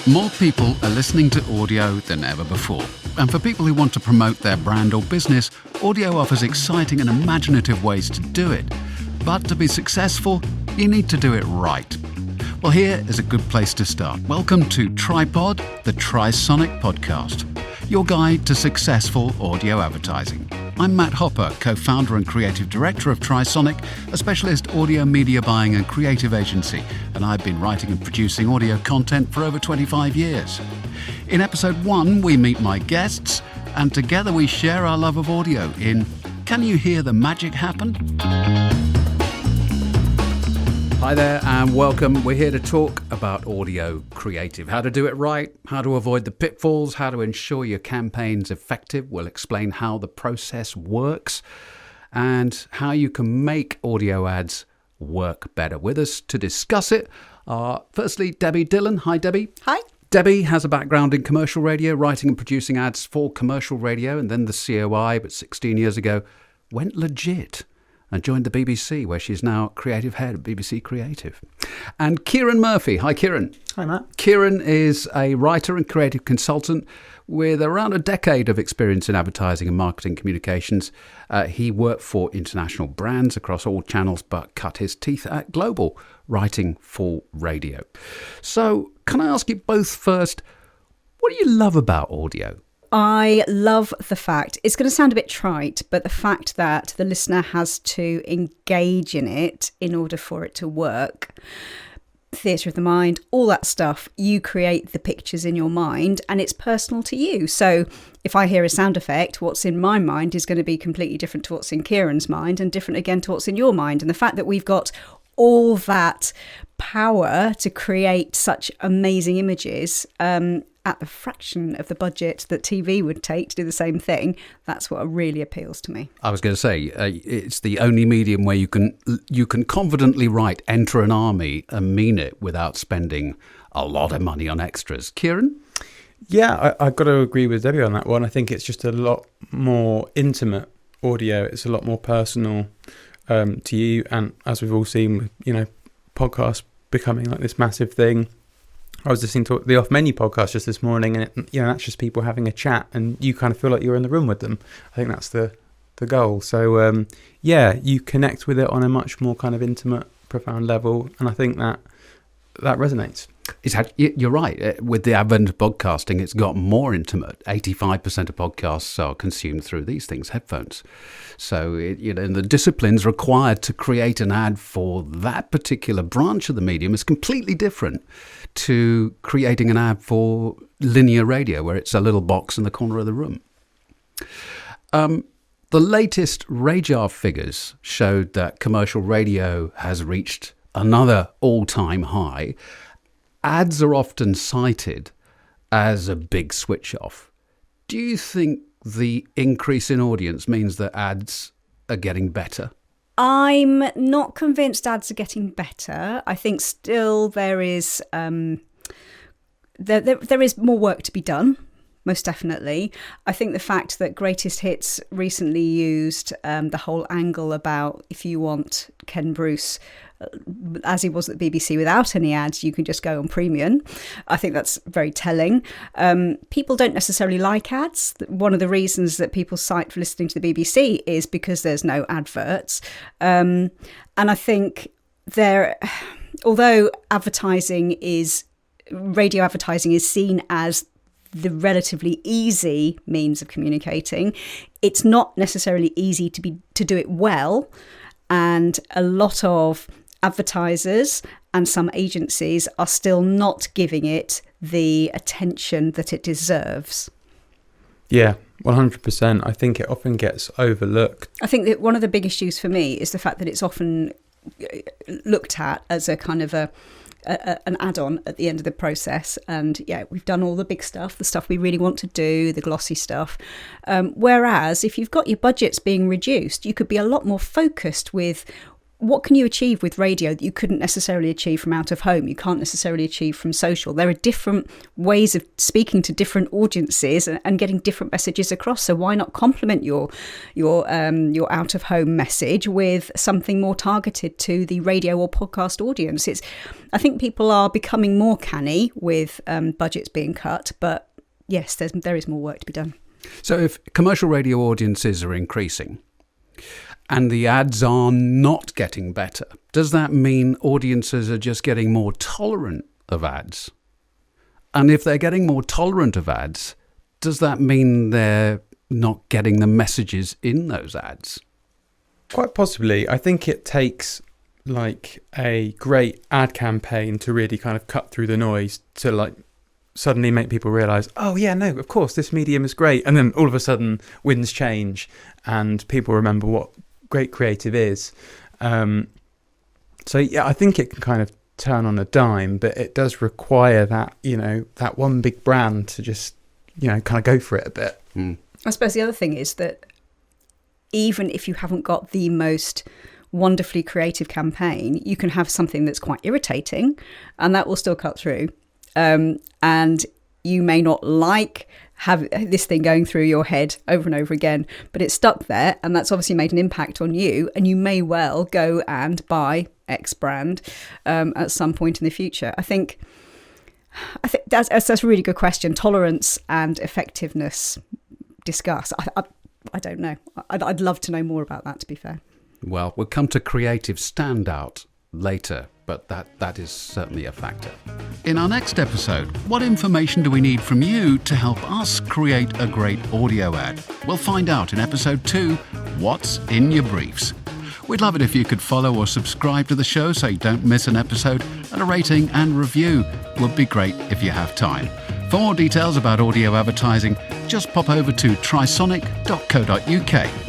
More people are listening to audio than ever before. And for people who want to promote their brand or business, audio offers exciting and imaginative ways to do it. But to be successful, you need to do it right. Well, here is a good place to start. Welcome to Tripod, the Trisonic podcast, your guide to successful audio advertising. I'm Matt Hopper, co-founder and creative director of Trisonic, a specialist audio media buying and creative agency, and I've been writing and producing audio content for over 25 years. In episode 1, we meet my guests, and together we share our love of audio in Can You Hear the Magic Happen? Hi there and welcome. We're here to talk about audio creative, how to do it right, how to avoid the pitfalls, how to ensure your campaign's effective. We'll explain how the process works and how you can make audio ads work better. With us to discuss it are firstly Debbie Dillon. Hi Debbie. Hi. Debbie has a background in commercial radio, writing and producing ads for commercial radio and then the COI, but 16 years ago went legit and joined the BBC, where she's now creative head at BBC Creative. And Kieran Murphy. Hi, Kieran. Hi, Matt. Kieran is a writer and creative consultant with around a decade of experience in advertising and marketing communications. He worked for international brands across all channels, but cut his teeth at global, writing for radio. So, can I ask you both first, what do you love about audio? I love the fact, it's going to sound a bit trite, but the fact that the listener has to engage in it in order for it to work. Theatre of the mind, all that stuff, you create the pictures in your mind and it's personal to you. So if I hear a sound effect, what's in my mind is going to be completely different to what's in Kieran's mind and different again to what's in your mind. And the fact that we've got all that power to create such amazing images at the fraction of the budget that TV would take to do the same thing, that's what really appeals to me. I was going to say, it's the only medium where you can confidently write, enter an army and mean it without spending a lot of money on extras. Kieran? Yeah, I've got to agree with Debbie on that one. I think it's just a lot more intimate audio. It's a lot more personal to you. And as we've all seen, podcasts becoming like this massive thing. I was listening to the Off Menu podcast just this morning, and that's just people having a chat, and you kind of feel like you're in the room with them. I think that's the goal. So you connect with it on a much more kind of intimate, profound level, and I think that resonates. You're right. With the advent of podcasting, it's got more intimate. 85% of podcasts are consumed through these things, headphones. So, the disciplines required to create an ad for that particular branch of the medium is completely different to creating an ad for linear radio, where it's a little box in the corner of the room. The latest Radar figures showed that commercial radio has reached another all-time high. Ads are often cited as a big switch off. Do you think the increase in audience means that ads are getting better? I'm not convinced ads are getting better. I think still there is there is more work to be done, most definitely. I think the fact that Greatest Hits recently used the whole angle about if you want Ken Bruce as he was at the BBC without any ads, you can just go on premium. I think that's very telling. People don't necessarily like ads. One of the reasons that people cite for listening to the BBC is because there's no adverts. And I think although radio advertising is seen as the relatively easy means of communicating, it's not necessarily easy to do it well. And a lot of advertisers and some agencies are still not giving it the attention that it deserves. Yeah, 100%. I think it often gets overlooked. I think that one of the big issues for me is the fact that it's often looked at as a kind of an add-on at the end of the process. And we've done all the big stuff, the stuff we really want to do, the glossy stuff. Whereas if you've got your budgets being reduced, you could be a lot more focused with what can you achieve with radio that you couldn't necessarily achieve from out of home? You can't necessarily achieve from social. There are different ways of speaking to different audiences and getting different messages across. So why not complement your out of home message with something more targeted to the radio or podcast audience? I think people are becoming more canny with budgets being cut, but yes, there is more work to be done. So if commercial radio audiences are increasing and the ads are not getting better, does that mean audiences are just getting more tolerant of ads? And if they're getting more tolerant of ads, does that mean they're not getting the messages in those ads? Quite possibly. I think it takes like a great ad campaign to really kind of cut through the noise to like suddenly make people realise, oh yeah, no, of course, this medium is great. And then all of a sudden winds change and people remember what great creative is. So yeah, I think it can kind of turn on a dime, but it does require that, that one big brand to just, kind of go for it a bit. I suppose the other thing is that even if you haven't got the most wonderfully creative campaign, you can have something that's quite irritating and that will still cut through. And you may not have this thing going through your head over and over again, but it's stuck there and that's obviously made an impact on you, and you may well go and buy X brand at some point in the future. I think that's a really good question. Tolerance and effectiveness discuss. I don't know. I'd love to know more about that, to be fair. Well, we'll come to creative standout later, but that is certainly a factor. In our next episode, what information do we need from you to help us create a great audio ad? We'll find out in episode 2, what's in your briefs. We'd love it if you could follow or subscribe to the show so you don't miss an episode, and a rating and review would be great if you have time. For more details about audio advertising, just pop over to trisonic.co.uk.